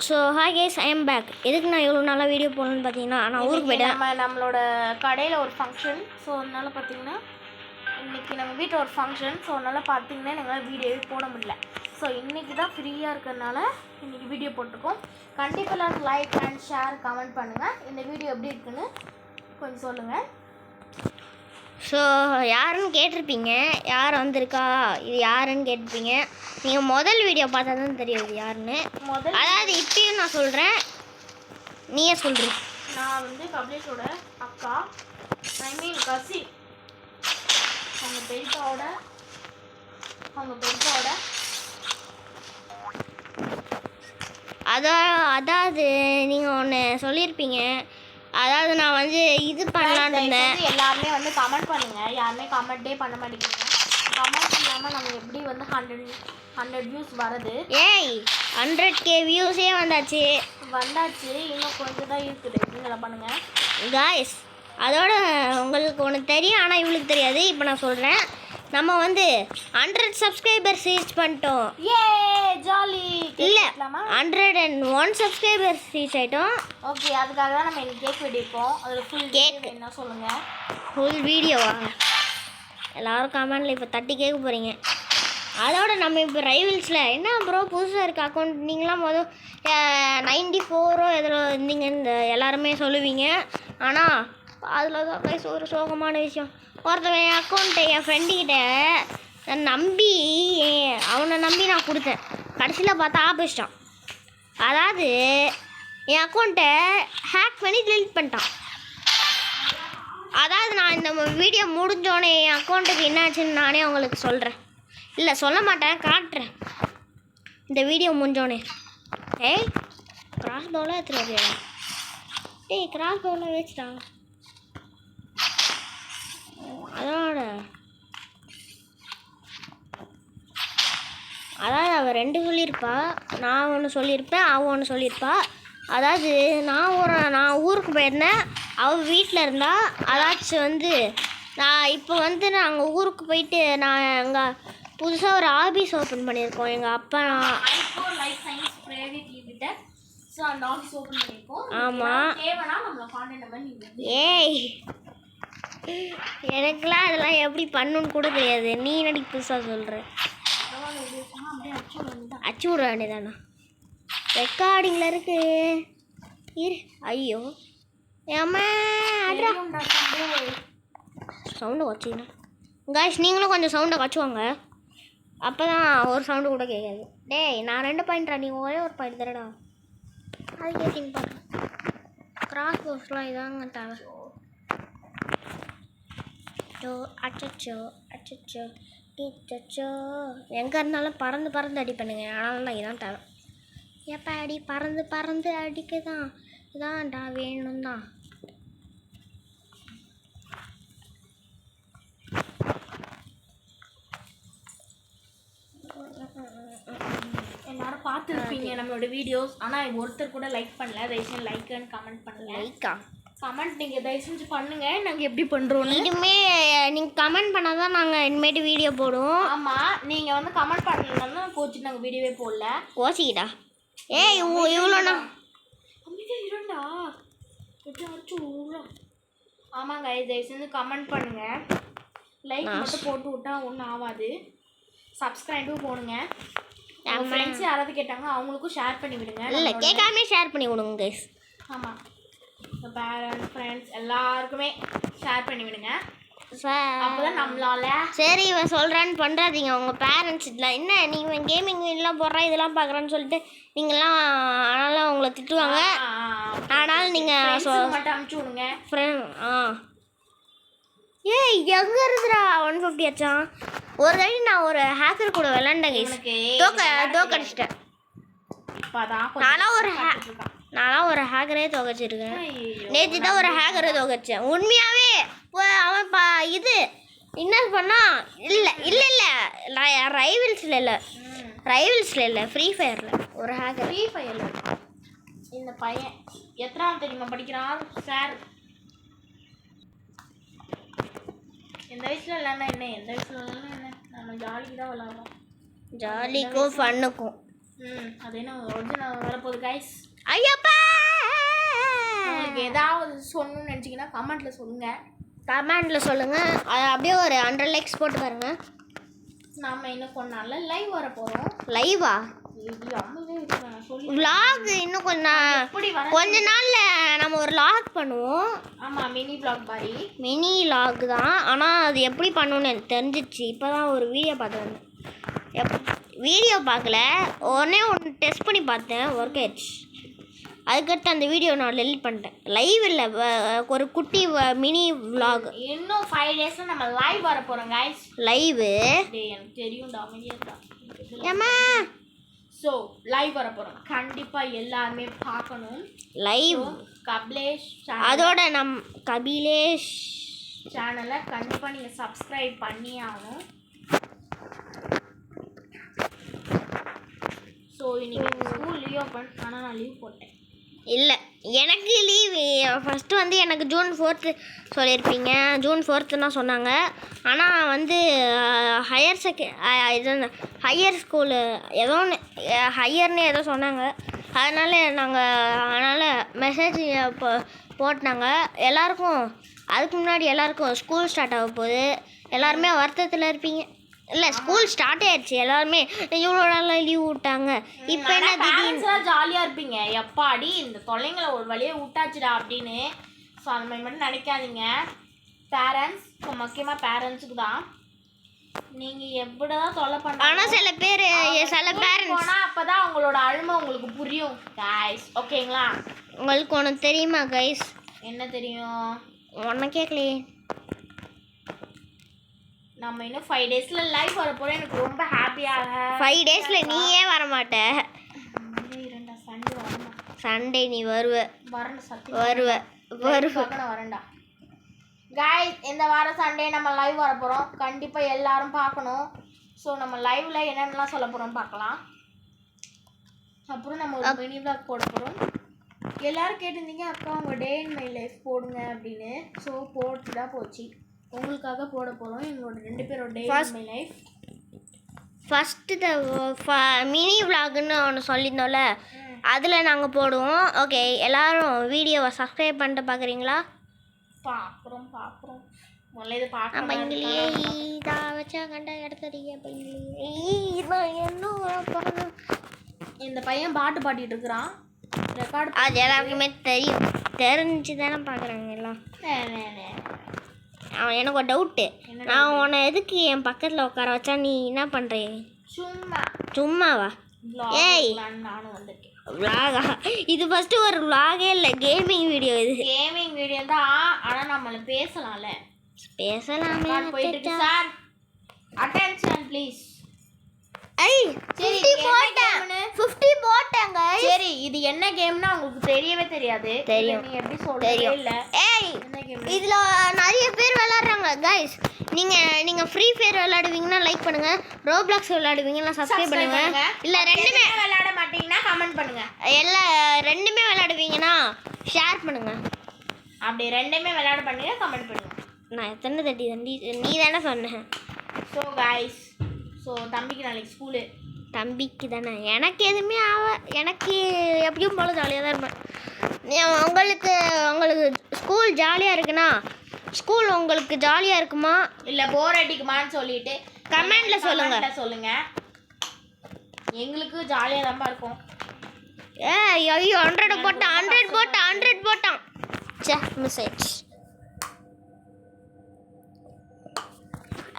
So hi guys, I am back. எதுக்கு நான் இவ்வளோ நாளாக வீடியோ போடணும்னு பார்த்தீங்கன்னா, நான் ஊருக்கு போயிட்டேன். நம்மளோட கடையில் ஒரு ஃபங்க்ஷன். ஸோ அதனால் பார்த்தீங்கன்னா இன்றைக்கி நம்ம வீட்டில் ஒரு ஃபங்க்ஷன். ஸோ அதனால் பார்த்தீங்கன்னா எங்களால் வீடியோவே போட முடியல. ஸோ இன்றைக்கி தான் ஃப்ரீயாக இருக்கிறதுனால இன்றைக்கி வீடியோ போட்டிருக்கோம். கண்டிப்பாக எல்லாரும் லைக் அண்ட் ஷேர் கமெண்ட் பண்ணுங்கள். இந்த வீடியோ எப்படி இருக்குன்னு கொஞ்சம் சொல்லுங்கள். ஸோ யாருன்னு கேட்டிருப்பீங்க, யார் வந்திருக்கா, இது யாருன்னு கேட்டிருப்பீங்க. நீங்கள் முதல் வீடியோ பார்த்தா தான் தெரியும் யாருன்னு. அதாவது இப்பயும் நான் சொல்கிறேன், நீயே சொல்கிறேன். நான் வந்து கபிலேஷோட அக்கா, ஐ மீன் கசின். அவங்க பெரியப்பாவோட அதாவது நீங்கள் ஒன்று சொல்லியிருப்பீங்க. அதாவது நான் வந்து இது பண்ணலான்னு இருந்தேன். எல்லாருமே வந்து கமெண்ட் பண்ணுங்கள். யாருமே கமெண்ட்டே பண்ண மாட்டேங்கிறீங்க. கமெண்ட் இல்லாமல் நம்ம எப்படி வந்து 100 வியூஸ் வருது? ஏய் 100K வியூஸே வந்தாச்சு. இன்னும் கொஞ்சம் தான் இருக்குது. நீங்கள பண்ணுங்கள் காய்ஸ். அதோட உங்களுக்கு ஒன்று தெரியும், ஆனால் இவளுக்கு தெரியாது. இப்போ நான் சொல்கிறேன், நம்ம வந்து 100 சப்ஸ்கிரைபர்ஸ் ரீச் பண்ணிட்டோம். ஏ ஜாலி. இல்லை 101 சப்ஸ்கிரைபர்ஸ் ரீச் ஆகிட்டோம். ஓகே, அதுக்காக தான் நம்ம இன்னைக்கு கேக் வெடிப்போம். அதில் ஃபுல் கேக் என்ன சொல்லுங்கள்? ஃபுல் வீடியோவா? எல்லோரும் கமெண்டில் இப்போ தட்டி கேட்க போகிறீங்க. அதோட நம்ம இப்போ ரைவல்ஸில் என்ன ப்ரோ புதுசாக இருக்குது அக்கௌண்ட், நீங்களாம் மொதல் 94 எதில் இருந்தீங்க இந்த எல்லாருமே சொல்லுவீங்க. ஆனால் அதில் தான் கைஸ் ஒரு சோகமான விஷயம். ஒருத்தவன் என் அக்கௌண்ட்டை என் ஃப்ரெண்டுக்கிட்ட அவனை நம்பி நான் கொடுத்தேன். கடைசியில் பார்த்தா ஆப்பிச்சிட்டான். அதாவது என் அக்கௌண்ட்டை ஹேக் பண்ணி டெலிட் பண்ணிட்டான். அதாவது நான் இந்த வீடியோ முடிஞ்சோடனே என் அக்கௌண்ட்டுக்கு என்னாச்சுன்னு நானே உங்களுக்கு சொல்கிறேன். இல்லை சொல்ல மாட்டேன், காட்டுறேன் இந்த வீடியோ முடிஞ்சோடனே. ஏய் கிராஸ் பவுலாக எடுத்துருவாரு. ஏய் கிராஸ் பவுலாக வச்சுட்டான். அதாவது அவள் 2 சொல்லியிருப்பா, நான் ஒன்று சொல்லியிருப்பேன், அவள் ஒன்று சொல்லியிருப்பா. அதாவது நான் ஊருக்கு போயிருந்தேன், அவள் வீட்டில் இருந்தா. அதாச்சும் வந்து நான் இப்போ வந்து நாங்கள் ஊருக்கு போயிட்டு நான் எங்கள் புதுசாக ஒரு ஆஃபீஸ் ஓப்பன் பண்ணியிருக்கோம். எங்கள் அப்பா ஆமாம். ஏய் எனக்குலாம் அதெல்லாம் எப்படி பண்ணுன்னு கூட தெரியாது. நீ நடிக்க புதுசாக சொல்கிற. அச்சு விட வேண்டியதானா? ரெக்கார்டிங்கில் இருக்கு. ஐயோ ஏம்மா சவுண்டை வச்சிங்கன்னா காய்ஸ், நீங்களும் கொஞ்சம் சவுண்டை வச்சுவாங்க. அப்போ தான் ஒரு சவுண்டு கூட கேட்காது. டேய் நான் 2 பாயிண்ட்ரா, நீ ஒரே ஒரு பாயிண்ட் தரடா. அது கேட்டிங்க பார்க்க. கிராஸ் போஸ்ட்லாம் இதாங்க தேவை. அச்சோ எங்கே இருந்தாலும் பறந்து அடி பண்ணுங்க. ஆனாலும் நான் இதான் தேவை. எப்போ அடி பறந்து அடிக்க தான் இதான்டா வேணும் தான். எல்லாரும் பார்த்துருப்பீங்க நம்மளோட வீடியோஸ். ஆனால் ஒருத்தர் கூட லைக் பண்ணல. தயவுசெய்து லைக் அண்ட் கமெண்ட் பண்ணல. கமெண்ட் நீங்கள் தயவு செஞ்சு பண்ணுங்கள். நாங்கள் எப்படி பண்ணுறோம் இதுவுமே நீங்கள் கமெண்ட் பண்ணால் தான் நாங்கள் இனிமேட்டு வீடியோ போடுவோம். ஆமாம், நீங்கள் வந்து கமெண்ட் பண்ணலன்னா கோச்சிட்டு நாங்கள் வீடியோவே போடல. கோச்சிக்கிட்டா? ஏய் இவ்வளோண்ணா இருண்டா. ஆமாங்க, தயவு செஞ்சு கமெண்ட் பண்ணுங்கள். லைக் மட்டும் போட்டு விட்டா ஒன்றும் ஆகாது. சப்ஸ்கிரைபும் போடுங்க. என் ஃப்ரெண்ட்ஸ் யாராவது கேட்டாங்க அவங்களுக்கும் ஷேர் பண்ணி விடுங்க. இல்லை கேட்காமே ஷேர் பண்ணி விடுங்க கைஸ். ஆமாம், பேரண்ட்ஸ் ஃப்ரெண்ட்ஸ் எல்லாருக்குமே ஷேர் பண்ணி விடுங்க. அப்போதான் நம்மளால. சரி இவன் சொல்கிறான்னு பண்ணுறாதீங்க. உங்கள் பேரண்ட்ஸ் இதெல்லாம் என்ன நீங்கள் கேமிங் இதெல்லாம் போடுறா இதெல்லாம் பார்க்குறான்னு சொல்லிட்டு நீங்கள்லாம் ஆனாலும் அவங்கள திட்டுவாங்க. ஆனால் நீங்கள் மட்டும் அனுப்பிச்சி விடுங்க ஃப்ரெண்ட். ஏய் எங்கே இருக்குதுடா 150 ஆச்சான். ஒரு தடவை நான் ஒரு ஹேக்கர் கூட விளாண்டேங்க. தோக்கடிச்சிட்டேன். நான்லாம் ஒரு ஹேக்கரே தோக்கச்சிருக்கேன். நேற்று தான் ஒரு ஹேக்கரை தோக்கச்சேன். உண்மையாகவே அவன் இது என்ன பண்ணா? இல்லை ரைவல்ஸில் இல்லை ஃப்ரீ ஃபயரில் ஒரு ஹேக்கர். ஃப்ரீ ஃபயரில் இந்த பையன் எத்தனாவது தெரியுமா படிக்கிறான் சார்? எந்த வயசில் இல்லைன்னா என்ன, எந்த வயசில் இல்லைன்னா என்ன, நம்ம ஜாலிக்கு தான் விளாட்றோம். ஜாலிக்கும் ஃபன்னுக்கும் அது என்ன ஒரிஜினல் வரப்போகுது கைஸ். ஐயப்பா உங்களுக்கு ஏதாவது சொல்லணும்னு நினச்சிங்கன்னா கமெண்ட்டில் சொல்லுங்கள். கமெண்டில் சொல்லுங்கள். அது அப்படியே ஒரு 100 லைக்ஸ் போட்டு பாருங்க. நாம் இன்னும் கொஞ்ச நாளில் லைவ் வர போகிறோம். லைவா? விளாக் இன்னும் கொஞ்ச நாள்ல நம்ம ஒரு லாக் பண்ணுவோம். ஆமாம், மினி விளாக் மாதிரி. மினி லாக் தான், ஆனால் அது எப்படி பண்ணணும்னு எனக்கு தெரிஞ்சிச்சு. இப்போ தான் ஒரு வீடியோ பார்த்து வீடியோ பார்க்கல, ஒன்று டெஸ்ட் பண்ணி பார்த்தேன், ஒர்க் ஆயிடுச்சு. அதுக்கடுத்து அந்த வீடியோ நான் டெலிட் பண்ணிட்டேன். லைவ் இல்லை, ஒரு குட்டி மினி விளாக். இன்னும் 5 டேஸில் நம்ம லைவ் வர போகிறோம் கைஸ். லைவு எனக்கு தெரியும்டா, அமைதியாக. ஏமா ஸோ லைவ் வர போகிறோம், கண்டிப்பாக எல்லாருமே பார்க்கணும். லைவ் கபிலேஷ் அதோட கபிலேஷ் சேனலை கண்டிப்பாக நீங்கள் சப்ஸ்கிரைப் பண்ணி ஆகணும். ஸோ இன்னைக்கு ஸ்கூல் லீவ் ஓப்பன், ஆனால் நான் லீவ் போட்டேன். இல்லை, எனக்கு லீவு ஃபஸ்ட்டு வந்து எனக்கு June 4th சொல்லியிருப்பீங்க. June 4th தான் சொன்னாங்க. ஆனால் வந்து ஹையர் ஸ்கூலு ஏதோ ஒன்று ஹையர்னு ஏதோ சொன்னாங்க. அதனால் மெசேஜ் போட்டாங்க எல்லாருக்கும். அதுக்கு முன்னாடி எல்லாருக்கும் ஸ்கூல் ஸ்டார்ட் ஆக போகுது. எல்லாருமே வருத்தத்தில் இருப்பீங்க. இல்லை, ஸ்கூல் ஸ்டார்ட் ஆயிடுச்சு. எல்லாருமே இவ்வளோ நாளாக லீவ் விட்டாங்க. இப்போ என்ன திடீர்னு ஜாலியாக இருப்பீங்க. எப்பாடி இந்த தொல்லைங்களை ஒரு வழியை விட்டாச்சுடா அப்படின்னு. ஸோ அந்த மாதிரி மட்டும் நினைக்காதீங்க பேரண்ட்ஸ். ஸோ முக்கியமாக பேரண்ட்ஸுக்கு தான். நீங்கள் எப்படி தான் தொல்லை பண்ண, ஆனால் சில பேரண்ட்ஸ் போனால் அப்போ தான் அவங்களோட அழுமை உங்களுக்கு புரியும் கைஸ். ஓகேங்களா? உங்களுக்கு ஒன்று தெரியுமா கைஸ்? என்ன தெரியும்? ஒன்று கேட்கலையே. நம்ம இன்னும் 5 டேஸில் லைவ் வர போகிறோம். எனக்கு ரொம்ப ஹாப்பியாக. 5 டேஸில் நீயே வரமாட்ட. சண்டே வரணும். சண்டே நீ வருவ. வரேன்டா கைஸ். இந்த வாரம் சண்டே நம்ம லைவ் வர போகிறோம். கண்டிப்பாக எல்லாரும் பார்க்கணும். ஸோ நம்ம லைவில் என்னென்னலாம் சொல்ல போகிறோம் பார்க்கலாம். அப்புறம் நம்ம ஒரு மினி விளாக் போட போகிறோம். எல்லோரும் கேட்டிருந்தீங்க அக்கா உங்கள் டே இன் மை லைஃப் போடுங்க அப்படின்னு. ஸோ போட்டு தான் போச்சு. உங்களுக்காக போட போகிறோம் எங்களோட 2 பேரோட day in my life. First mini விளாக்னு ஒன்று சொல்லியிருந்தோம்ல, அதில் நாங்கள் போடுவோம். ஓகே, எல்லோரும் வீடியோவை சப்ஸ்கிரைப் பண்ணிட்டு பார்க்குறீங்களா? பார்க்குறோம். முதல்ல இது பார்க்க பைங்கிலியே இதாக வச்சா கண்டா எடுத்துறீங்க. இந்த பையன் பாட்டு பாடிட்டு இருக்கிறான். ரெக்கார்டு அது எல்லாருக்குமே தெரிஞ்சு தானே பார்க்குறாங்க எல்லாம். எனக்கு ஒரு டவுட்டு. நான் உன்னை எதுக்கு என் பக்கத்தில் உட்கார வச்சா நீ என்ன பண்ணுற? சும்மாவா? ஏய், நானும் வந்திருக்கேன். விளாகா? இது ஃபஸ்ட்டு ஒரு விளாகே இல்லை, கேமிங் வீடியோ. இது கேமிங் வீடியோ தான், ஆனால் நம்மள பேசலாம்ல. பேசலாமே. போயிட்டு சார் அட்டென்ஷன் ப்ளீஸ். சரி, 50 போட்டேங்க. சரி, இது என்ன கேம்னா உங்களுக்கு தெரியவே தெரியாது. தெரியும். நீ எப்படி சொல்றீங்க? இல்ல இதுல நிறைய பேர் விளையாடுறாங்க गाइस. நீங்க ஃப்ரீ ஃபயர் விளையாடுவீங்கன்னா லைக் பண்ணுங்க, ரோப்ளாக்ஸ் விளையாடுவீங்கன்னா சப்ஸ்கிரைப் பண்ணுங்க. இல்ல ரெண்டுமே விளையாட மாட்டீங்கன்னா கமெண்ட் பண்ணுங்க. இல்ல ரெண்டுமே விளையாடுவீங்கன்னா ஷேர் பண்ணுங்க. அப்படி ரெண்டுமே விளையாட பண்ணீங்க கமெண்ட் பண்ணுங்க. நான் எத்தனை தட்டி நீ தானே சொன்ன. ஸோ गाइस, ஸோ தம்பிக்கு நாளைக்கு ஸ்கூலு. தம்பிக்கு தானே, எனக்கு எதுவுமே எனக்கு எப்பயும் போல ஜாலியாக தான் இருப்பேன். உங்களுக்கு ஸ்கூல் ஜாலியாக இருக்குன்னா ஸ்கூல் உங்களுக்கு ஜாலியாக இருக்குமா இல்லை போர் அடிக்குமான்னு சொல்லிட்டு கமெண்டில் சொல்லுங்கள். எங்களுக்கு ஜாலியாக தான் இருக்கும். ஐயோ 100 போட்டான். சே, மிஸ் ஆயிடுச்சு.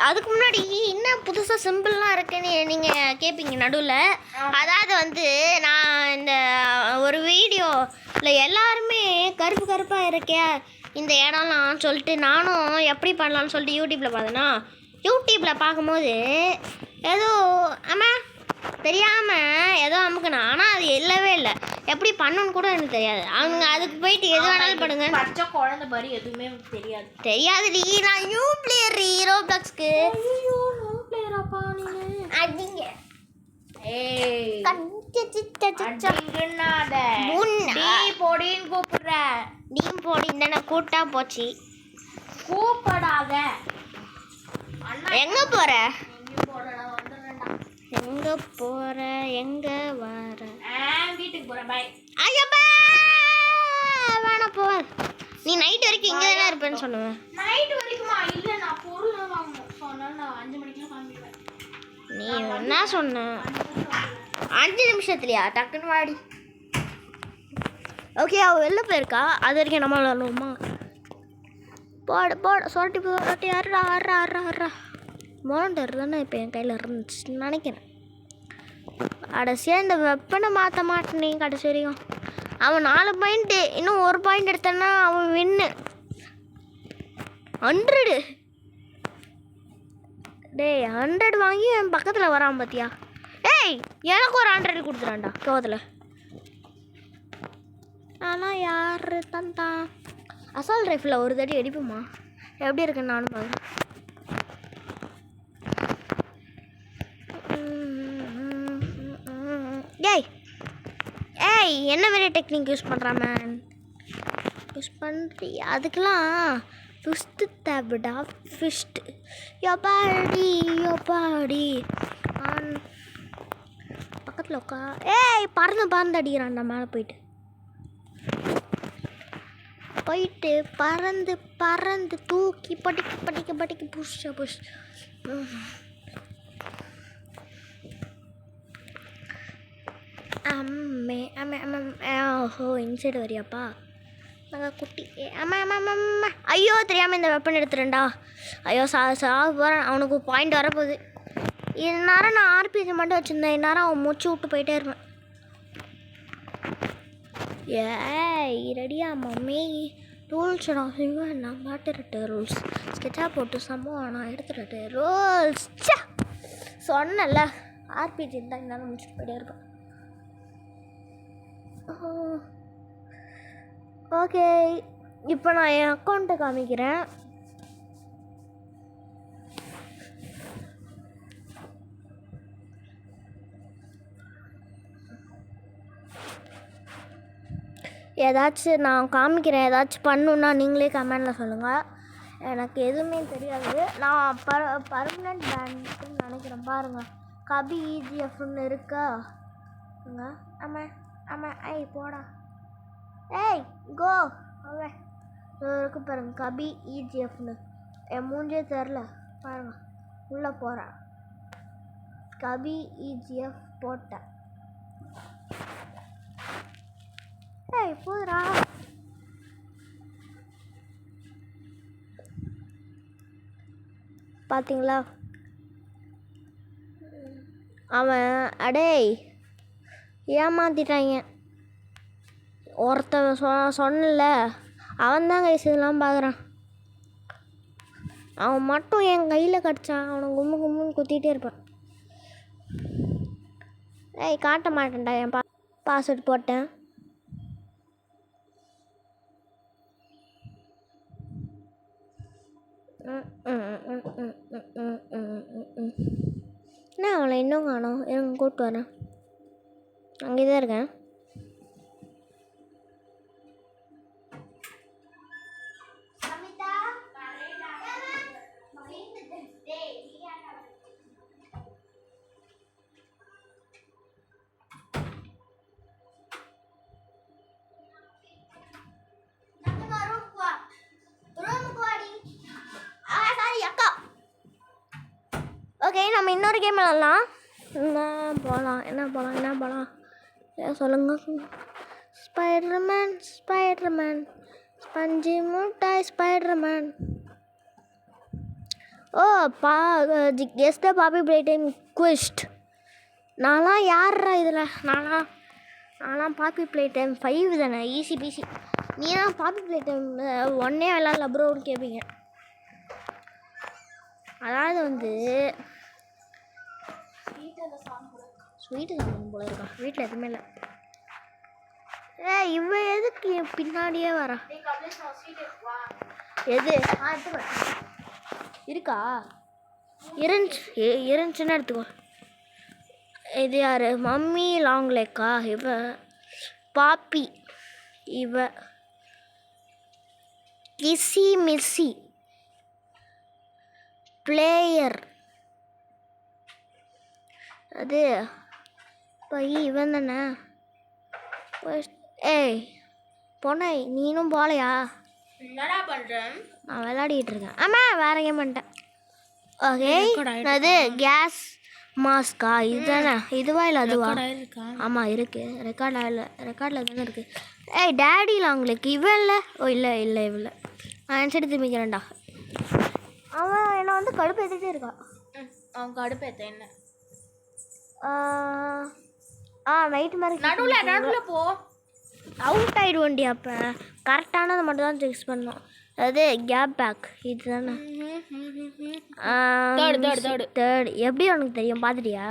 அதுக்கு முன்னாடி என்ன புதுசாக சிம்பிள்லாம் இருக்குன்னு நீங்கள் கேட்பீங்க நடுவில். அதாவது வந்து நான் இந்த ஒரு வீடியோவில் எல்லாருமே கருப்பாக இருக்கே இந்த இடம்லாம் சொல்லிட்டு நானும் எப்படி பண்ணலான்னு சொல்லிட்டு யூடியூப்பில் பார்த்தேன்னா, யூடியூப்பில் பார்க்கும்போது ஏதோ தெரியாமல் ஏதோ அமுக்குனா, ஆனால் அது இல்லவே இல்லை. எப்படி பண்ணணுன்னு கூட எனக்கு தெரியாது. அவங்க அதுக்கு போயிட்டு எது வேணாலும் பண்ணுங்க. பச்சை குழந்தை மாதிரி எதுவுமே தெரியாதுடி. நான் நியூ பிளேயர் ரோப்ளாக்ஸ்க்கு. நியூ பிளேயராப்பா நீங்கள் அடிங்க. கூப்பிடுற கூட்டா போச்சு. கூப்பிடாத. எங்க போற? எங்கே போகிற எங்கே வர வீட்டுக்கு போகிறேன் பாய். ஐயப்பா வேணாம் போ. நீ நைட் வரைக்கும் இங்கே தானே இருப்பேன்னு சொல்லுவேன். நைட்டு வரைக்குமா? இல்லை, நான் பொருள்லாம் வாங்கணும். ஸோ அதனால நான் 5 மணிக்கெலாம் கிளம்பிடுவேன். நீ என்ன சொன்ன? 5 நிமிஷத்துலையா? டக்குன்னு வாடி. ஓகே, அவள் வெளில போயிருக்கா. அது வரைக்கும் நம்ம விளாடுவோமா? போட சொரட்டி போட்டி ஆடுறா மோண்டர் தானே இப்போ என் கையில் இருந்துச்சுன்னு நினைக்கிறேன். கடைசியாக இந்த வெப்பனை மாற்ற மாட்டேனே கடைசி வரைக்கும். அவன் 4 பாயிண்ட்டு, இன்னும் 1 பாயிண்ட் எடுத்தான்னா அவன் வின்னு. 100 டேய், 100 வாங்கி என் பக்கத்தில் வரான் பார்த்தியா? ஏய், எனக்கு ஒரு 100 கொடுத்துறான்டா கோவத்தில். ஆனால் யார் தந்தா? அசால்ட் ரைஃபில் ஒரு தடி அடிப்போமா? எப்படி இருக்குன்னு நானும் பார்க்குறேன். ஏய் என்ன மாதிரி டெக்னிக் யூஸ் பண்ணுறான் மேன்? யூஸ் பண்ணுறி அதுக்கெலாம் ஃபிஸ்ட்டு தேவைடா. ஃபிஸ்ட்டு யோபாடி பக்கத்தில் உட்கா. ஏய் பறந்து அடிக்கிறான்டா மேலே போயிட்டு பறந்து தூக்கி படிக்க புஷ். அம்மே ஓஹோ இன்சைடு வரியாப்பா? நாங்கள் குட்டி அம்மா ஐயோ தெரியாமல் இந்த வெப்பன் எடுத்துறேன்டா. ஐயோ போகிறேன். அவனுக்கு பாயிண்ட் வரப்போகுது. இந்நேரம் நான் ஆர்பிஜி மட்டும் வச்சுருந்தேன். இந்நேரம் அவன் மூச்சு விட்டு போயிட்டே இருப்பேன். ஏய் ரெடியா மம்மி? ரூல்ஸ் நான் மாட்டுறட்டு ரூல்ஸ் ஸ்கெட்சாக போட்டு சம்பவம் நான் எடுத்துட்டு ரூல்ஸ் சொன்னல. ஆர்பிஜி இருந்தால் இந்நேரம் முடிச்சுட்டு போயிட்டே இருப்பேன். ஓகே, இப்போ நான் என் அக்கௌண்ட்டை காமிக்கிறேன். ஏதாச்சும் நான் காமிக்கிறேன். ஏதாச்சும் பண்ணுன்னா நீங்களே கமெண்டில் சொல்லுங்கள். எனக்கு எதுவுமே தெரியாது. நான் பர்மனெண்ட் பேண்ட்னு நினைக்கிறேன். பாருங்கள், கபி இஜிஎஃப்னு இருக்கா? ஆமாம் ஐய் போடா. ஏய் கோ அவன் இருக்கு பாருங்க, கபி இஜிஎஃப்னு. என் மூஞ்சே தெரில பாருங்க. உள்ளே போகிறேன், கபி இஜிஎஃப் போட்டேன். ஏய் போதுடா. பார்த்தீங்களா அவன் அடேய் ஏமாத்திட்டாங்க. ஒருத்தன் சொன்னல, அவன் தான் கைஸ் இதெல்லாம் பார்க்குறான். அவன் மட்டும் என் கையில் கிடச்சான், அவனை கும்முன்னு குத்திகிட்டே இருப்பான். ஏய் காட்ட மாட்டேன்டா. என் பாஸ்வேர்ட் போட்டேன். என்ன அவளை இன்னும் காணோம்? எனக்கு கூப்பிட்டு வரேன். அங்கே தான் இருக்கேன். ஓகே, நம்ம இன்னொரு கேம் விளாட்லாம். என்ன போகலாம் ஏன் சொல்லுங்க. ஸ்பைடர்மேன் ஸ்பஞ்சி முட்டாய் ஸ்பைடர்மேன். ஓ guess the Poppy Playtime quiz. நான்லாம் யார்ரா இதில்? நான்லாம் பாப்பி பிளே டைம் 5 தானே, ஈஸி பீசி. நீ தான் பாப்பி பிளே டைம் 1 விளாட்ல ப்ரோன்னு கேட்பீங்க. அதாவது வந்து ஸ்வீட்டு சாப்பிடணும் போல இருக்கா. வீட்டில் எதுவுமே இல்லை. இவன் எதுக்கு என் பின்னாடியே வரா? எது இருக்கா? இருந்துச்சுன்னா எடுத்துக்கோ. இது யார்? மம்மி லாங் லேக்கா? இவ பாப்பி, இவ கிசி மிஸ்ஸி பிளேயர், அது இப்போ இவன் தானே ஏய் பொண்ணை நீனும் போகலையா? என்னடா பண்ணுறேன்? நான் விளையாடிட்டு இருக்கேன். ஆமாம் வேற கேம் பண்ணிட்டேன். ஓகே அது கேஸ் மாஸ்கா இதுதானே? இதுவா இல்லை அதுவா? ஆமாம் இருக்குது. ரெக்கார்டில் தானே இருக்குது. ஏய் டேடியில் அவங்களுக்கு இவன் இல்லை. ஓ இல்லை இவன் நான் சைடு திரும்பிக்கிறேன்டா. அவன் என்னை வந்து கடுப்பு ஏற்றிட்டே இருக்கான். அவன் கடுப்பு ஏற்ற என்ன? நைட்டு மாதிரி நடுவில் போ. அவுட் ஆகிடுவோண்டி. அப்போ கரெக்டானது மட்டும் தான் ஃபிக்ஸ் பண்ணோம். அது கேப் பேக் இது தானே? தேர்ட் எப்படி உனக்கு தெரியும்? பார்த்துட்டியா?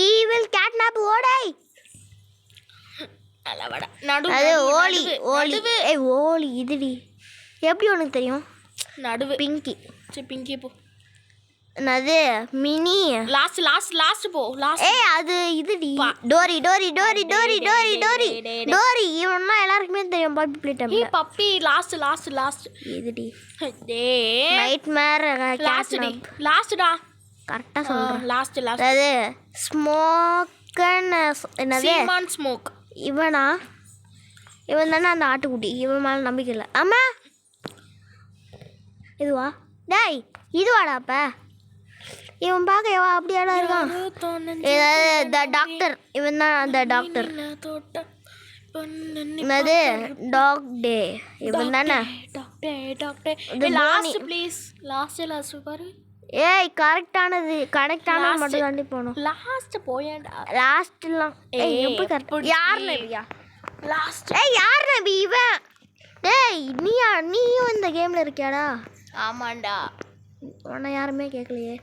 ஈவில் கேட்னாப் ஓடை. அது ஓலி ஓலி இதுடி. எப்படி உனக்கு தெரியும்? நடுவு பிங்கி. சரி பிங்கி போ. அது மினி லாஸ்ட் போ. அது இதுடி. டோரி இவன்னா எல்லாருக்குமே தெரியும். Poppy Playtime Poppy last இதுடி. நைட்மேர் லாஸ்ட்டா கரெக்டா சொல்றேன். லாஸ்ட் அது என்னது ஸ்மோக். இவன் தானே அந்த ஆட்டுக்குட்டி. இவன் மேலே நம்பிக்கை இல்லை. ஆமா இதுவா? டேய் இதுவாடா? அப்போ இவன் பார்க்க எவா அப்படியாடா இருக்கான்? ஏதாவது டாக்டர். இவன் தான் அந்த டாக்டர். என்னது டாக் டே இவன் தானே? லாஸ்ட் பாரு. ஏய் கரெக்டானது மட்டும் தாண்டி போகணும். லாஸ்ட் போயேன்டா. லாஸ்ட்லாம் எப்படி கரெக்ட்? யார் நபியா? லாஸ்ட் யார் நபி இவன்? டேய் நீயும் இந்த கேமில் இருக்கியாடா? ஆமாண்டா. உன்னை யாருமே கேட்கலையே.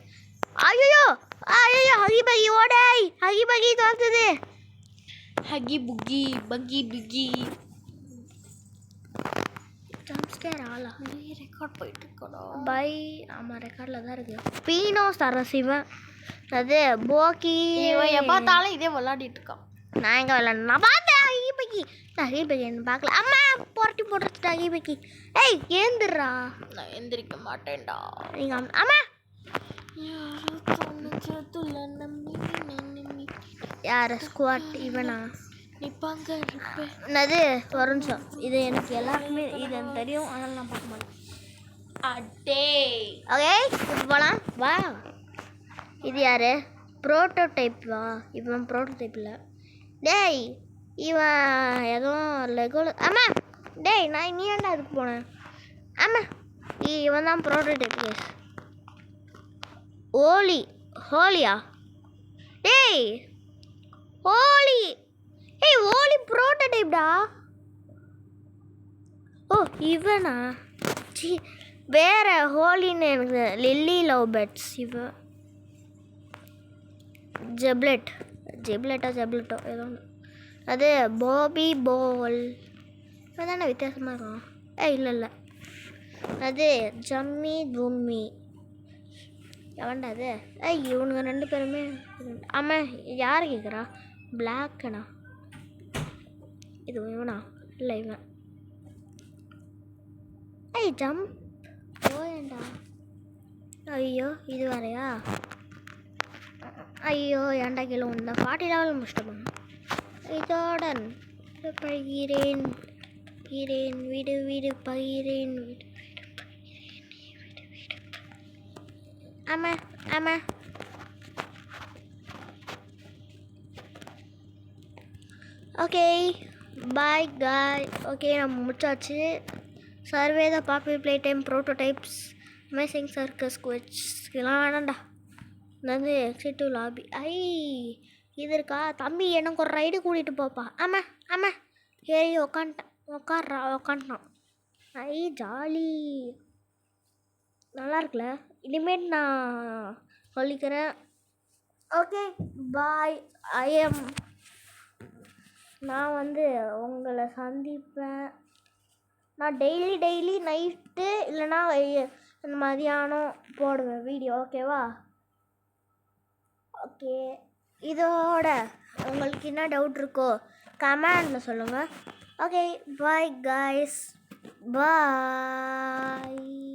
ஐயோ ஹகி ஓடை. ஹகி தோத்துது. ஹகி புகி ஜம்ப்ஸ்கேர் ஆளா? ரெக்கார்ட் போயிட்டு இருக்கடா. பை ஆமாம் ரெக்கார்டில் தான் இருக்கு. பீனோ சரசிவன். அது போக்கி. இவன் பார்த்தாலும் இதே விளையாடிட்டு இருக்கான். நான் எங்கே விளையாடுறேன்? நான் பார்த்தேன் ஹகி பக்கி என்ன பார்க்கல. அம்மா போட்டி போட்டுருச்சுட்டு ஹகி பக்கி. ஏய் ஏந்திரா. நான் எந்திரிக்க மாட்டேன்டா. நீங்கள் அம்மா யார் ஸ்குவாட் இவனா? என்னது ஒரு நிமிஷம். இது எனக்கு எல்லாருக்குமே இது எனக்கு தெரியும். அதனால நான் பார்க்க மாட்டேன். ஓகே இப்போ போகலாம் வா. இது யார்? ப்ரோட்டோடைப் வா. இவன் ப்ரோட்டோடைப் இல்லை. டேய் இவன் எதுவும் லெகோல. ஆமாம் டேய் நான் நீ ஏன்டா அதுக்கு போனேன்? ஆமாம் இவன் தான் ப்ரோட்டோடைப். கேஸ் ஹோலியா? டேய் ஹோலி ப்ரோட்டோடைப்டா. ஓ இவனா? வேற ஹோலின்னு எனக்கு லில்லி லவ் பேர்ட்ஸ். இவன் ஜெப்லெட்டோ ஏதோ ஒன்று. அது பாபி போல். அதானே வித்தியாசமாக இருக்கும். இல்லை அது ஜம்மி தும்மி. எவன்டா அது? இவனுங்க ரெண்டு பேருமே. ஆமாம் யார் கேட்குறா? பிளாக்கனா? இது இவனா? இல்லை இவன். ஜம்ப் போயேண்டா. ஐயோ இது வரையா? ஏன்டா கீழே உண்டா? 40 லெவல் முடிச்சிட்டோம். இதோடன் பகிரேன் வீடு பகிரேன். ஆமாம் ஓகே பாய் காய். ஓகே நம்ம முடிச்சாச்சு. Survey the Poppy Playtime prototypes amazing circus quizzes இதெல்லாம் வேணாண்டா. வந்து எக்ஸிட் லாபி. இது இருக்கா? தம்பி எனக்கு ஒரு ரைடு கூட்டிகிட்டு போப்பா. ஆமாம் ஏறி உக்காண்டான். ஜாலி நல்லா இருக்குல்ல? இனிமேட் நான் சொல்லிக்கிறேன். Okay bye. நான் வந்து உங்களை சந்திப்பேன். நான் டெய்லி நைட்டு இல்லைனா மதியானம் போடுவேன் வீடியோ. ஓகேவா? ஓகே இதோட உங்களுக்கு என்ன டவுட் இருக்கோ கமெண்டில் சொல்லுங்கள். Okay bye guys. பாய்.